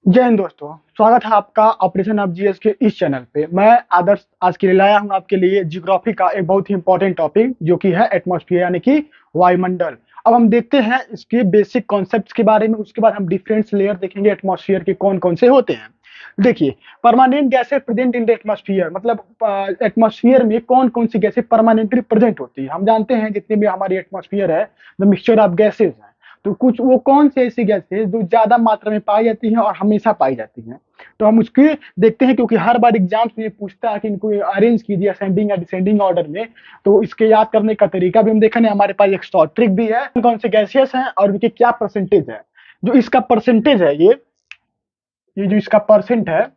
जय हिंद दोस्तों। स्वागत है आपका ऑपरेशन ऑफ जीएस के इस चैनल पे। मैं आदर्श आज के लिए लाया हूं आपके लिए ज्योग्राफी का एक बहुत ही इंपॉर्टेंट टॉपिक जो कि है एटमॉस्फेयर यानी कि वायुमंडल। अब हम देखते हैं इसके बेसिक कॉन्सेप्ट्स के बारे में, उसके बाद हम डिफरेंट लेयर देखेंगे एटमॉस्फेयर के कौन कौन से होते हैं। देखिए, permanent gases present in the atmosphere मतलब एटमॉस्फेयर में कौन कौन सी गैसें परमानेंटली प्रेजेंट होती है। हम जानते हैं जितने भी हमारी एटमॉस्फेयर है द मिक्सचर ऑफ गैसेज है। तो कुछ वो कौन सी ऐसी गैसें जो ज्यादा मात्रा में पाई जाती हैं और हमेशा पाई जाती हैं, तो हम उसकी देखते हैं क्योंकि हर बार एग्जाम्स में पूछता है कि इनको अरेंज कीजिए असेंडिंग या डिसेंडिंग ऑर्डर में। तो इसके याद करने का तरीका भी हम देखेंगे। हमारे पास एक शॉर्ट ट्रिक भी है कौन से गैसेस हैं और उनके क्या परसेंटेज है। जो इसका परसेंटेज है ये जो इसका परसेंट है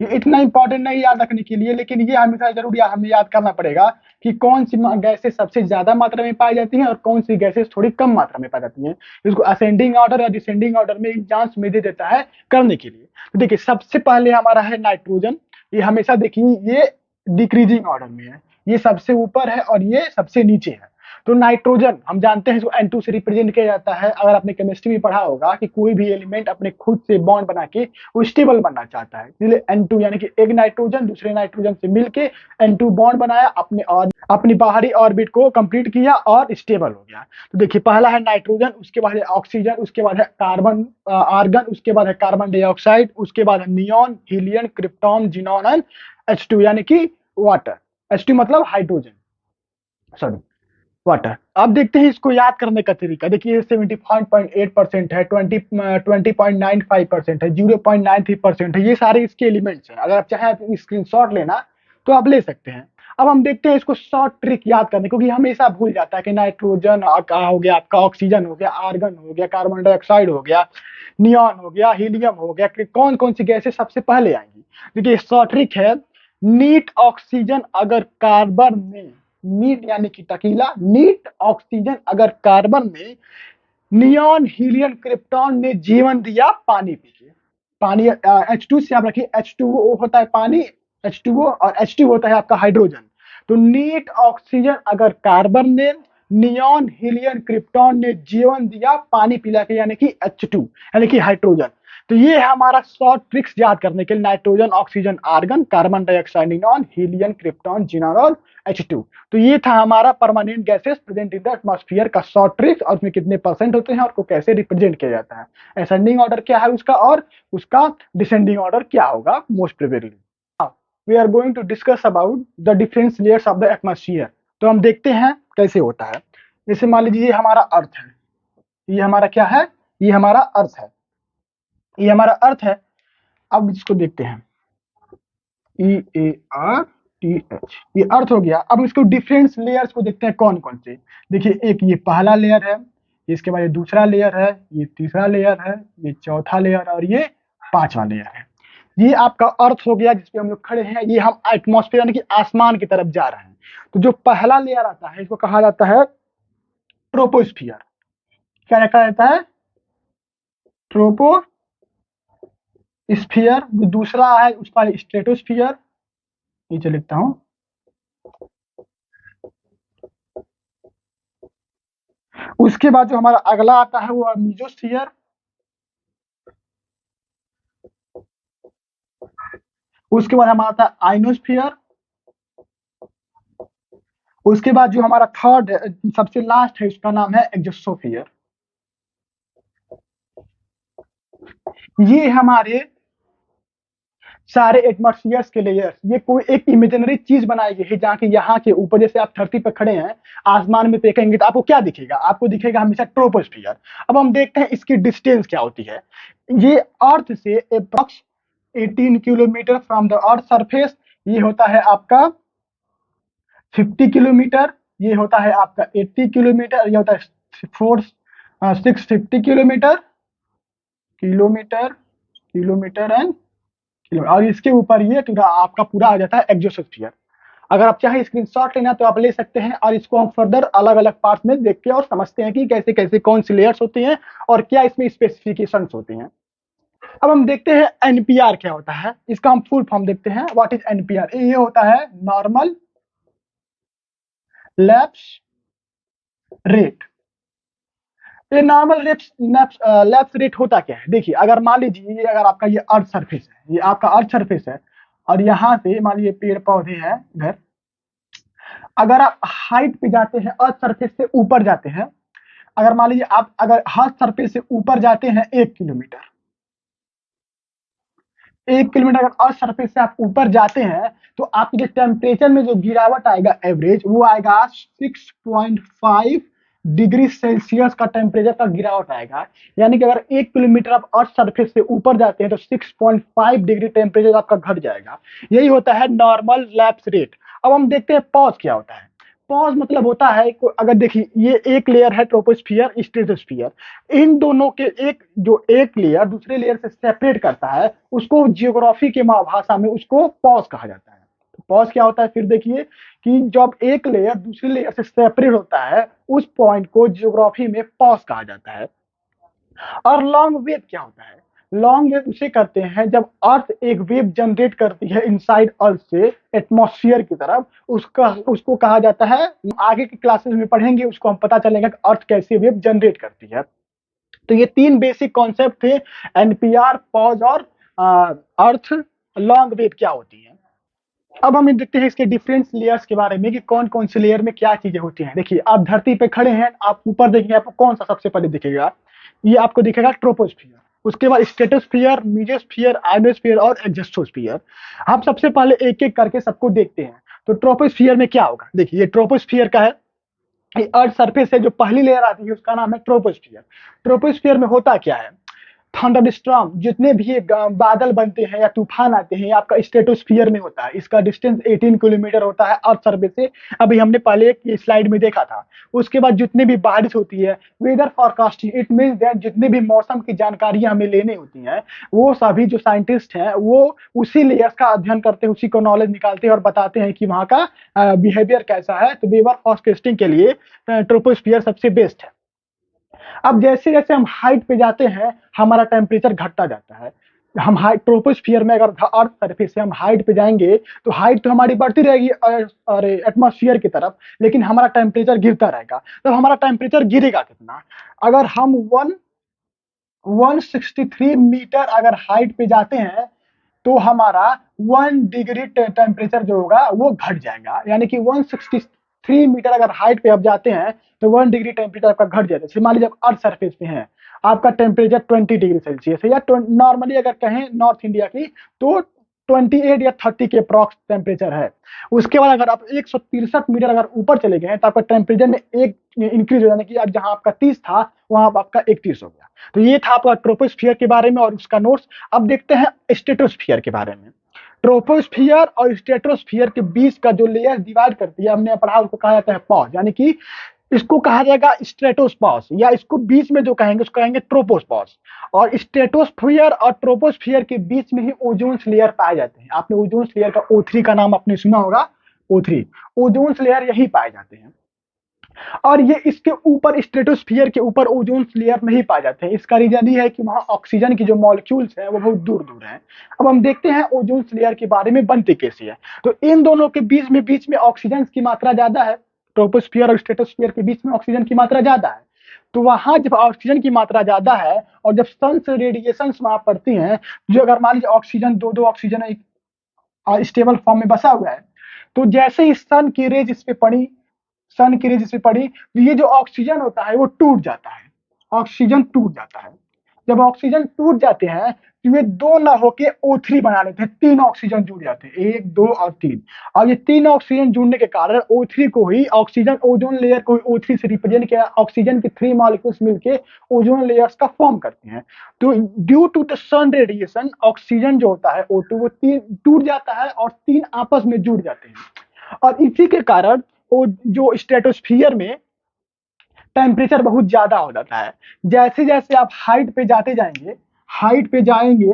ये इतना इंपॉर्टेंट नहीं याद रखने के लिए, लेकिन ये हमेशा जरूर हमें याद करना पड़ेगा कि कौन सी गैसेस सबसे ज्यादा मात्रा में पाई जाती हैं और कौन सी गैसेस थोड़ी कम मात्रा में पाई जाती हैं। इसको असेंडिंग ऑर्डर या डिसेंडिंग ऑर्डर में एग्जाम्स में दे देता है करने के लिए। तो देखिए, सबसे पहले हमारा है नाइट्रोजन। ये हमेशा देखिए ये डिक्रीजिंग ऑर्डर में है, ये सबसे ऊपर है और ये सबसे नीचे है। तो नाइट्रोजन हम जानते हैं इसको N2 से रिप्रेजेंट किया जाता है। अगर आपने केमिस्ट्री में पढ़ा होगा कि कोई भी एलिमेंट अपने खुद से बॉन्ड बना के वो स्टेबल बनना चाहता है, इसलिए N2 यानी कि एक नाइट्रोजन दूसरे नाइट्रोजन से मिलके N2 बॉन्ड बनाया, अपनी बाहरी ऑर्बिट को कंप्लीट किया और स्टेबल हो गया। तो देखिए, पहला है नाइट्रोजन, उसके बाद है ऑक्सीजन, उसके बाद है कार्बन आर्गन, उसके बाद है कार्बन डाइऑक्साइड, उसके बाद है neon, helium, krypton, xenon and H2 यानी कि वाटर। H2 मतलब हाइड्रोजन, सॉरी वाटर। अब देखते हैं इसको याद करने का तरीका। देखिए 75.8% है, 20.95% है, 0.93% है, ये सारे इसके एलिमेंट्स हैं। अगर आप चाहें स्क्रीनशॉट लेना तो आप ले सकते हैं। अब हम देखते हैं इसको शॉर्ट ट्रिक याद करने, क्योंकि हमेशा भूल जाता है कि नाइट्रोजन का हो गया, आपका ऑक्सीजन हो गया, आर्गन हो गया, कार्बन डाइऑक्साइड हो गया, नियॉन हो गया, हीलियम हो गया, कि कौन कौन सी गैसें सबसे पहले आएंगी। देखिए शॉर्ट ट्रिक है, नीट ऑक्सीजन अगर कार्बन में, नीट यानी कि टकीला, नीट ऑक्सीजन अगर कार्बन में, नियॉन, हीलियम, क्रिप्टॉन ने जीवन दिया पानी पी के। पानी H2 से आप रखिए, H2O होता है पानी, H2O, और H2 होता है आपका हाइड्रोजन। तो नीट ऑक्सीजन अगर कार्बन ने, नियॉन, हीलियम, क्रिप्टॉन ने जीवन दिया पानी पिला के यानी कि H2 यानी कि हाइड्रोजन। तो ये है हमारा शॉर्ट ट्रिक्स याद करने के लिए, nitrogen, oxygen, argon, carbon dioxide, neon, helium, krypton, xenon और H2। तो ये था हमारा permanent gases present in the atmosphere का शॉर्ट ट्रिक्स, और उसमें कितने परसेंट होते हैं और को कैसे रिप्रेजेंट किया जाता है, असेंडिंग ऑर्डर क्या है उसका और उसका डिसेंडिंग ऑर्डर क्या होगा most probably. We are going to discuss about the different layers of the atmosphere. तो हम देखते हैं कैसे होता है। जैसे मान लीजिए ये हमारा अर्थ है, ये हमारा क्या है, ये हमारा अर्थ है, ये हमारा अर्थ है। अब इसको देखते हैं, EARTH, ये अर्थ हो गया। अब इसको डिफरेंट लेयर्स को देखते हैं कौन कौन से। देखिए, एक ये पहला लेयर है, इसके बाद ये दूसरा लेयर है, ये तीसरा लेयर है, ये चौथा लेयर है और ये पांचवा लेयर है। ये आपका अर्थ हो गया जिसपे हम लोग खड़े हैं। ये हम एटमॉस्फेयर यानी कि आसमान की तरफ जा रहे हैं। तो जो पहला लेयर आता है इसको कहा जाता है ट्रोपोस्फियर। क्या कहा जाता है? ट्रोपोस्फियर। जो दूसरा है उसका स्ट्रेटोस्फियर, नीचे लिखता हूं। उसके बाद जो हमारा अगला आता है वो मीजोस्फियर। उसके बाद हमारा आता है आइनोस्फियर। उसके बाद जो हमारा थर्ड सबसे लास्ट है उसका नाम है एक्सोस्फियर। ये हमारे सारे एटमॉस्फेयर के लेयर्स, ये कोई एक इमेजिनरी चीज बनाई गई है जहाँ की यहाँ के ऊपर, जैसे आप धरती पर खड़े हैं, आसमान में देखेंगे तो आपको क्या दिखेगा? आपको दिखेगा हमेशा ट्रोपोस्फियर। अब हम देखते हैं इसकी डिस्टेंस क्या होती है। ये अर्थ से approx 18 kilometre from the earth surface, ये होता है आपका 50 किलोमीटर, ये होता है आपका 80 किलोमीटर, ये होता है 650 kilometre, kilometre, kilometre and kilo, और इसके ऊपर ये पूरा आपका पूरा आ जाता है एक्सोस्फीयर। अगर आप चाहे स्क्रीनशॉट लेना तो आप ले सकते हैं, और इसको हम फर्दर अलग अलग पार्ट में देख के और समझते हैं कि कैसे कैसे कौन सी लेयर्स होती हैं और क्या इसमें स्पेसिफिकेशंस होती हैं। अब हम देखते हैं एनपीआर क्या होता है। इसका हम फुल फॉर्म देखते हैं। What is NPR? ये होता है नॉर्मल लैप्स रेट। ये नॉर्मल लैप्स रेट होता क्या है? देखिए, अगर मान लीजिए ये अगर आपका ये अर्थ सरफेस है, ये आपका अर्थ सरफेस है, और यहाँ से मान लीजिए पेड़ पौधे हैं इधर, अगर आप हाइट पे जाते हैं, अर्थ सरफेस से ऊपर जाते हैं, अगर मान लीजिए आप अगर अर्थ सरफेस से ऊपर जाते हैं 1 किलोमीटर, 1 किलोमीटर अगर अर्थ सरफेस से आप ऊपर जाते हैं, तो आपके टेम्परेचर में जो गिरावट आएगा एवरेज, वो आएगा 6.5 डिग्री सेल्सियस का टेम्परेचर का गिरावट आएगा। यानी कि अगर 1 किलोमीटर आप अर्थ सरफेस से ऊपर जाते हैं तो 6.5 डिग्री टेम्परेचर आपका घट जाएगा। यही होता है नॉर्मल लैप्स रेट। अब हम देखते हैं पॉज क्या होता है। पॉज मतलब होता है, अगर देखिए ये एक लेयर है ट्रोपोस्फियर, स्ट्रेटोस्फियर, इन दोनों के एक लेयर दूसरे लेयर से सेपरेट करता है, उसको जियोग्राफी के भाषा में उसको पॉज कहा जाता है। तो पॉज क्या होता है, फिर देखिए कि जब एक लेयर दूसरे लेयर से सेपरेट होता है, उस पॉइंट को जियोग्राफी में पॉज कहा जाता है। और लॉन्ग वेव क्या होता है? लॉन्ग वेव उसे करते हैं जब अर्थ एक वेव जनरेट करती है इनसाइड अर्थ से एटमॉस्फेयर की तरफ, उसको कहा जाता है, आगे की क्लासेस में पढ़ेंगे, उसको हम पता चलेगा कि अर्थ कैसे वेव जनरेट करती है। तो ये तीन बेसिक कॉन्सेप्ट थे, एनपीआर, पॉज और अर्थ लॉन्ग वेव क्या होती है। अब हम देखते हैं इसके डिफरेंट लेयर्स के बारे में कि कौन कौन से लेयर में क्या चीजें होती हैं। देखिए, आप धरती पे खड़े हैं, आप ऊपर देखेंगे, आपको कौन सा सबसे पहले दिखेगा? ये आपको दिखेगा ट्रोपोस्फियर, उसके बाद स्ट्रेटोस्फियर, मेसोस्फियर, आयोनोस्फियर और एक्सोस्फियर। हम सबसे पहले एक एक करके सबको देखते हैं। तो ट्रोपोस्फियर में क्या होगा? देखिए, ये ट्रोपोस्फियर का है, ये अर्थ सरफेस है, जो पहली लेयर आती है उसका नाम है ट्रोपोस्फियर। ट्रोपोस्फियर में होता क्या है? थंडरस्टॉर्म, जितने भी ये बादल बनते हैं या तूफान आते हैं, ये आपका स्ट्रेटोस्फियर में होता है। इसका डिस्टेंस 18 किलोमीटर होता है अर्थ सर्फेस से। अभी हमने पहले एक स्लाइड में देखा था। उसके बाद जितनी भी बारिश होती है, weather forecasting, it means that जितने भी मौसम की जानकारियां हमें लेनी होती हैं, वो सभी जो साइंटिस्ट हैं वो उसी लेयर्स का अध्ययन करते हैं, उसी को नॉलेज निकालते हैं और बताते हैं कि वहाँ का बिहेवियर कैसा है। तो वेदर फॉरकास्टिंग के लिए ट्रोपोस्फियर सबसे बेस्ट है। अब जैसे जैसे हम हाइट पे जाते हैं, हमारा टेम्परेचर घटता जाता है। हम हाइट ट्रोपोस्फियर में अगर अर्थ सरफेस से हम हाइट पे जाएंगे, तो हाइट तो हमारी बढ़ती रहेगी और एटमॉस्फेयर की तरफ, लेकिन हमारा टेम्परेचर गिरता रहेगा। तो हमारा टेम्परेचर गिरेगा कितना? अगर हम 163 मीटर अगर हाइट पे जाते हैं, तो हमारा 1 डिग्री टेम्परेचर जो होगा वो घट जाएगा। यानी कि 163 मीटर अगर हाइट पे आप जाते हैं, तो 1 डिग्री टेम्परेचर आपका घट जाएगा। जैसे मान लीजिए आप अर्थ सरफेस पे हैं, आपका टेम्परेचर 20 डिग्री सेल्सियस है, या नॉर्मली अगर कहें नॉर्थ इंडिया की, तो 28 या 30 के अप्रॉक्स टेम्परेचर है। उसके बाद अगर आप 163 मीटर अगर ऊपर चले गए, तो आपका टेम्परेचर में एक इंक्रीज हो जाने की, अब जहां आपका 30 था वहां आपका 31 हो गया। तो ये था आपका ट्रोपोस्फियर के बारे में और उसका नोट्स। अब देखते हैं स्ट्रेटोस्फियर के बारे में। ट्रोपोस्फियर और स्ट्रेटोस्फियर के बीच का जो लेयर डिवाइड करती है, हमने पढ़ा, उसको कहा जाता है पॉज। यानी कि इसको कहा जाएगा स्ट्रेटोस्पॉज, या इसको बीच में जो कहेंगे उसको कहेंगे ट्रोपोस्पॉज। और स्ट्रेटोस्फियर और ट्रोपोस्फियर के बीच में ही ओजोन लेयर पाए जाते हैं। आपने ओजोन लेयर का O3 का नाम आपने सुना होगा, O3 ओजोन लेयर यही पाए जाते हैं। और ये इसके ऊपर स्ट्रेटोस्फियर के ऊपर ओजोन लेयर नहीं पाए जाते हैं। इसका रीजन ये है कि वहां ऑक्सीजन की जो मॉलिक्यूल्स हैं वो बहुत दूर दूर हैं। अब हम देखते हैं ओजोन लेयर के बारे में बनती कैसी है। तो इन दोनों के बीच में ऑक्सीजन की मात्रा ज्यादा है। ट्रोपोस्फियर और स्ट्रेटोस्फियर के बीच में ऑक्सीजन की मात्रा ज्यादा है। तो वहां जब ऑक्सीजन की मात्रा ज्यादा है और जब सन से रेडिएशन वहां पड़ती हैं, जो अगर मान लीजिए ऑक्सीजन दो ऑक्सीजन एक स्टेबल फॉर्म में बसा हुआ है, तो जैसे ही सन की रेज इस पे पड़ी, तो ये जो ऑक्सीजन होता है वो टूट जाता है। ऑक्सीजन टूट जाता है। जब ऑक्सीजन टूट जाते हैं, तो ये दो ना होके O3 बना लेते हैं, 3 ऑक्सीजन जुड़ जाते हैं, 1 2 और 3। और ये 3 ऑक्सीजन जुड़ने के कारण O3 को ही ऑक्सीजन ओजोन लेयर को O3 से रिप्रेजेंट किया। ऑक्सीजन के 3 मॉलिक्यूल्स मिलके ओजोन लेयर्स का फॉर्म करते हैं। तो due to the sun radiation, oxygen जो होता है O2 वो टूट जाता है और 3 आपस में जुड़ जाते हैं। और इसी के कारण वो जो स्ट्रेटोस्फियर में टेम्परेचर बहुत ज्यादा हो जाता है। जैसे जैसे आप हाइट पे जाएंगे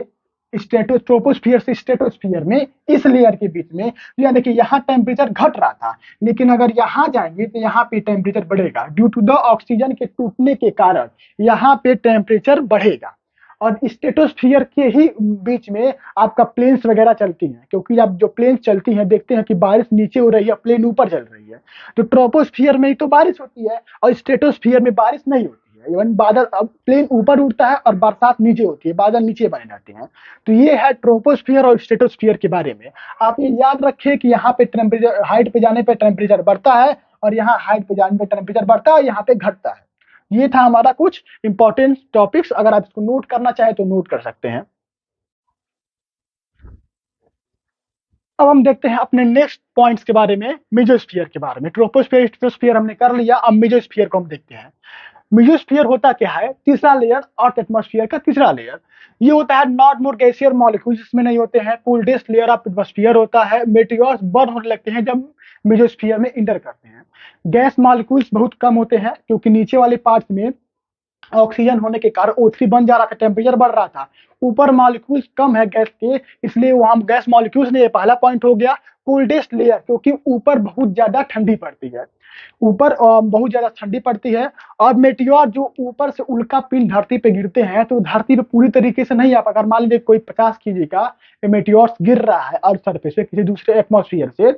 ट्रोपोस्फियर से स्ट्रेटोस्फियर में, इस लेयर के बीच में, या देखिए यहाँ टेम्परेचर घट रहा था, लेकिन अगर यहाँ जाएंगे तो यहाँ पे टेम्परेचर बढ़ेगा। ड्यू टू द ऑक्सीजन के टूटने के कारण यहाँ पे टेम्परेचर बढ़ेगा। और स्ट्रेटोस्फियर के ही बीच में आपका प्लेन्स वगैरह चलती हैं, क्योंकि आप जो प्लेन्स चलती हैं देखते हैं कि बारिश नीचे हो रही है, प्लेन ऊपर चल रही है। तो ट्रोपोस्फियर में ही तो बारिश होती है और स्ट्रेटोस्फियर में बारिश नहीं होती है। है। इवन बादल अब प्लेन ऊपर उड़ता है और बरसात नीचे होती है, बादल नीचे बने रहते हैं। तो ये है ट्रोपोस्फियर और स्ट्रेटोस्फियर के बारे में। आप ये याद रखिए कि यहाँ पे टेम्परेचर, हाइट पे जाने पे टेम्परेचर बढ़ता है और यहाँ हाइट पे जाने पे टेम्परेचर बढ़ता है, यहाँ पे घटता है। ये था हमारा कुछ इंपॉर्टेंट टॉपिक्स। अगर आप इसको नोट करना चाहे तो नोट कर सकते हैं। अब हम देखते हैं अपने नेक्स्ट पॉइंट्स के बारे में, मेसोस्फीयर के बारे में। ट्रोपोस्फियर स्ट्रेटोस्फियर हमने कर लिया, अब मेसोस्फियर को हम देखते हैं। मेसोस्फियर होता क्या है? तीसरा लेयर अर्थ एटमॉस्फेयर का तीसरा लेयर। ये होता है नॉट मोर गैसियर मॉलिक्यूल्स इसमें नहीं होते हैं। कोल्डेस्ट लेयर ऑफ एटमॉस्फेयर होता है। मेटियोर्स बर्न होने लगते हैं जब मेसोस्फियर में इंटर करते हैं। गैस मॉलिक्यूल्स बहुत कम होते हैं क्योंकि नीचे वाले पार्ट्स में ऑक्सीजन होने के कारण O3 बन जा रहा था, टेम्परेचर बढ़ रहा था। ऊपर मॉलिक्यूल्स कम है गैस के, इसलिए वहां गैस मॉलिक्यूल्स नहीं है, पहला पॉइंट हो गया। कोल्डेस्ट लेयर क्योंकि ऊपर बहुत ज्यादा ठंडी पड़ती है, ऊपर बहुत ज्यादा ठंडी पड़ती है। और मेटियोर जो ऊपर से उल्का पिंड धरती पे गिरते हैं तो धरती पे पूरी तरीके से नहीं आ पाता। अगर मान लीजिए कोई 50 केजी का मेटियोर गिर रहा है अर्थ सरफेस पे किसी दूसरे एटमॉस्फेयर से,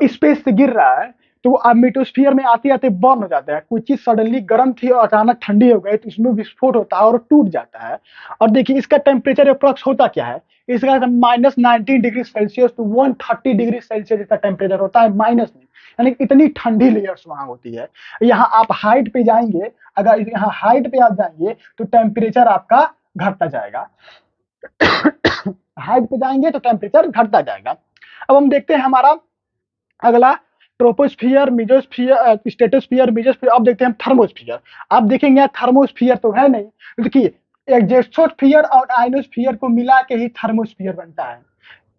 स्पेस से गिर रहा है, तो अब मेटोस्फियर में आते आते बर्न हो जाता है। कोई चीज सडनली गर्म थी और अचानक ठंडी हो गई तो इसमें विस्फोट होता है और टूट जाता है। और देखिए इसका टेम्परेचर अप्रॉक्स होता क्या है? इसका -19 degree Celsius to 130 degree Celsius इसका टेम्परेचर होता है, माइनस में, यानी कि इतनी ठंडी लेयर्स वहां होती है। यहाँ आप हाइट पे जाएंगे, अगर यहाँ हाइट पे आप जाएंगे तो टेम्परेचर आपका घटता जाएगा। हाइट पे जाएंगे तो टेम्परेचर घटता जाएगा। अब हम देखते हैं हमारा अगला ट्रोपोस्फियर, मेसोस्फियर, स्ट्रेटोस्फियर, मेसोस्फियर। अब देखते हैं थर्मोस्फियर। आप देखेंगे थर्मोस्फियर तो है नहीं, देखिए एक्सोस्फियर और आइनोस्फियर को मिला के ही थर्मोस्फियर बनता है।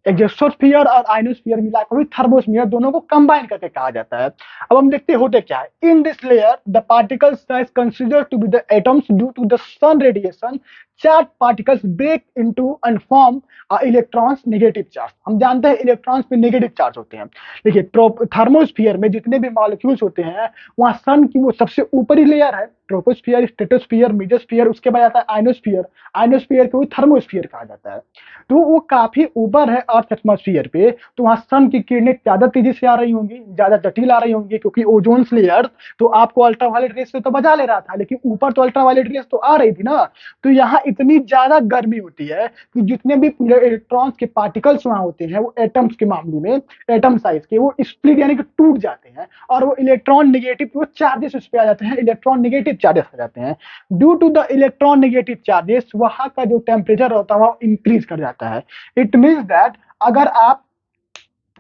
एक्सोस्फियर और आइनोस्फियर मिला के भी थर्मोस्फियर, दोनों को कंबाइन करके कहा जाता है। अब हम देखते हैं होते क्या है। In this layer the particles size consider to be the atoms due to the sun radiation. Charge particles break into and form electrons negative charge. हम जानते हैं इलेक्ट्रॉन्स पे नेगेटिव चार्ज होते हैं। देखिए थर्मोस्फियर में जितने भी मॉलिक्यूल्स होते हैं वहां सन की वो सबसे ऊपरी लेयर है, ट्रोपोस्फियर, स्ट्रेटोस्फियर, मेसोस्फियर, उसके बाद आता है आइनोस्फियर। आइनोस्फियर को थर्मोस्फियर कहा जाता है। तो वो काफी ऊपर है अर्थ एटमॉस्फेयर पे, तो वहां सन की किरणें ज्यादा तेजी से आ रही होंगी, ज्यादा जटिल आ रही होंगी, क्योंकि ओजोन लेयर तो आपको अल्ट्रावायलेट रेस से तो बचा ले रहा था, लेकिन ऊपर तो अल्ट्रावायलेट रेस तो आ रही थी ना। तो यहाँ इतनी ज्यादा गर्मी होती है कि जितने भी इलेक्ट्रॉन्स के पार्टिकल्स वहां होते हैं वो एटम्स के मामले में, एटम साइज के, वो स्प्लिट यानी कि टूट जाते हैं और वो इलेक्ट्रॉन निगेटिव, वो चार्जेस उस पे आ जाते हैं, इलेक्ट्रॉन निगेटिव चार्जेस आ जाते हैं। Due to the electron negative charges वहां का जो टेम्परेचर होता है वो इंक्रीज कर जाता है। इट मीन्स दैट अगर आप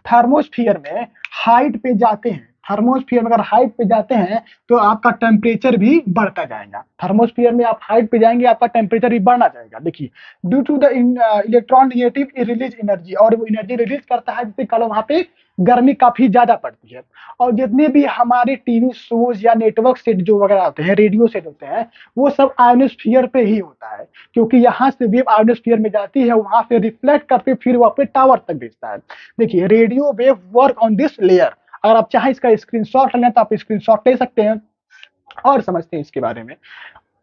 थर्मोस्फियर में हाइट पे जाते हैं, थर्मोस्फियर में अगर हाइट पे जाते हैं तो आपका टेम्परेचर भी बढ़ता जाएगा। थर्मोस्फियर में आप हाइट पे जाएंगे आपका टेम्परेचर भी बढ़ना जाएगा। देखिए due to the electron negative release energy, और वो एनर्जी रिलीज करता है जिससे कल वहां पे गर्मी काफी ज्यादा पड़ती है। और जितने भी हमारे टीवी शोज या नेटवर्क सेट जो वगैरह होते हैं, रेडियो सेट होते हैं, वो सब आयोनोस्फियर पे ही होता है, क्योंकि यहाँ से वेव आयोनोस्फियर में जाती है, वहां से रिफ्लेक्ट करके फिर वहां पे टावर तक भेजता है। देखिए radio wave work on this layer. अगर आप चाहें इसका स्क्रीनशॉट लें तो आप स्क्रीनशॉट ले सकते हैं और समझते हैं इसके बारे में।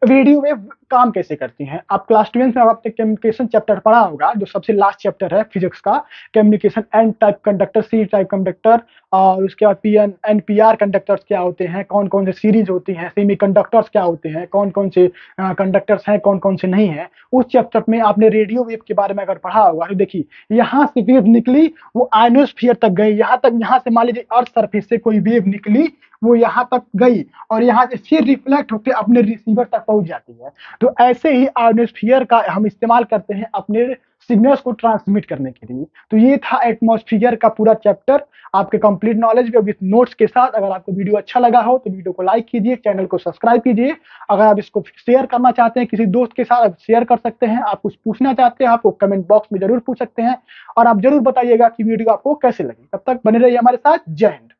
रेडियो वेव काम कैसे करती हैं? आप क्लास 12 में आपने कम्युनिकेशन चैप्टर पढ़ा होगा, जो सबसे लास्ट चैप्टर है फिजिक्स का, communication, n type conductor, c type conductor, और उसके बाद पीएन एनपीआर कंडक्टर्स क्या होते हैं, कौन कौन से सीरीज होती हैं, सेमी कंडक्टर्स क्या होते हैं, कौन कौन से कंडक्टर्स हैं, कौन कौन से नहीं है। उस चैप्टर में आपने रेडियो वेव के बारे में अगर पढ़ा होगा तो देखिए यहाँ से वेव निकली, वो आयनोस्फीयर तक गई, यहाँ तक, यहाँ से मान लीजिए अर्थ सरफेस से कोई वेव निकली, वो यहाँ तक गई और यहाँ से फिर रिफ्लेक्ट होकर अपने रिसीवर तक पहुंच जाती है। तो ऐसे ही आयोनोस्फीयर का हम इस्तेमाल करते हैं अपने सिग्नल्स को ट्रांसमिट करने के लिए। तो ये था एटमॉस्फेयर का पूरा चैप्टर, आपके कंप्लीट नॉलेज विद नोट्स के साथ। अगर आपको वीडियो अच्छा लगा हो तो वीडियो को लाइक कीजिए, चैनल को सब्सक्राइब कीजिए। अगर आप इसको शेयर करना चाहते हैं किसी दोस्त के साथ, आप शेयर कर सकते हैं। आप कुछ पूछना चाहते हैं आपको कमेंट बॉक्स में जरूर पूछ सकते हैं, और आप जरूर बताइएगा कि वीडियो आपको कैसे लगी। तब तक बने रहिए हमारे साथ। जय हिंद।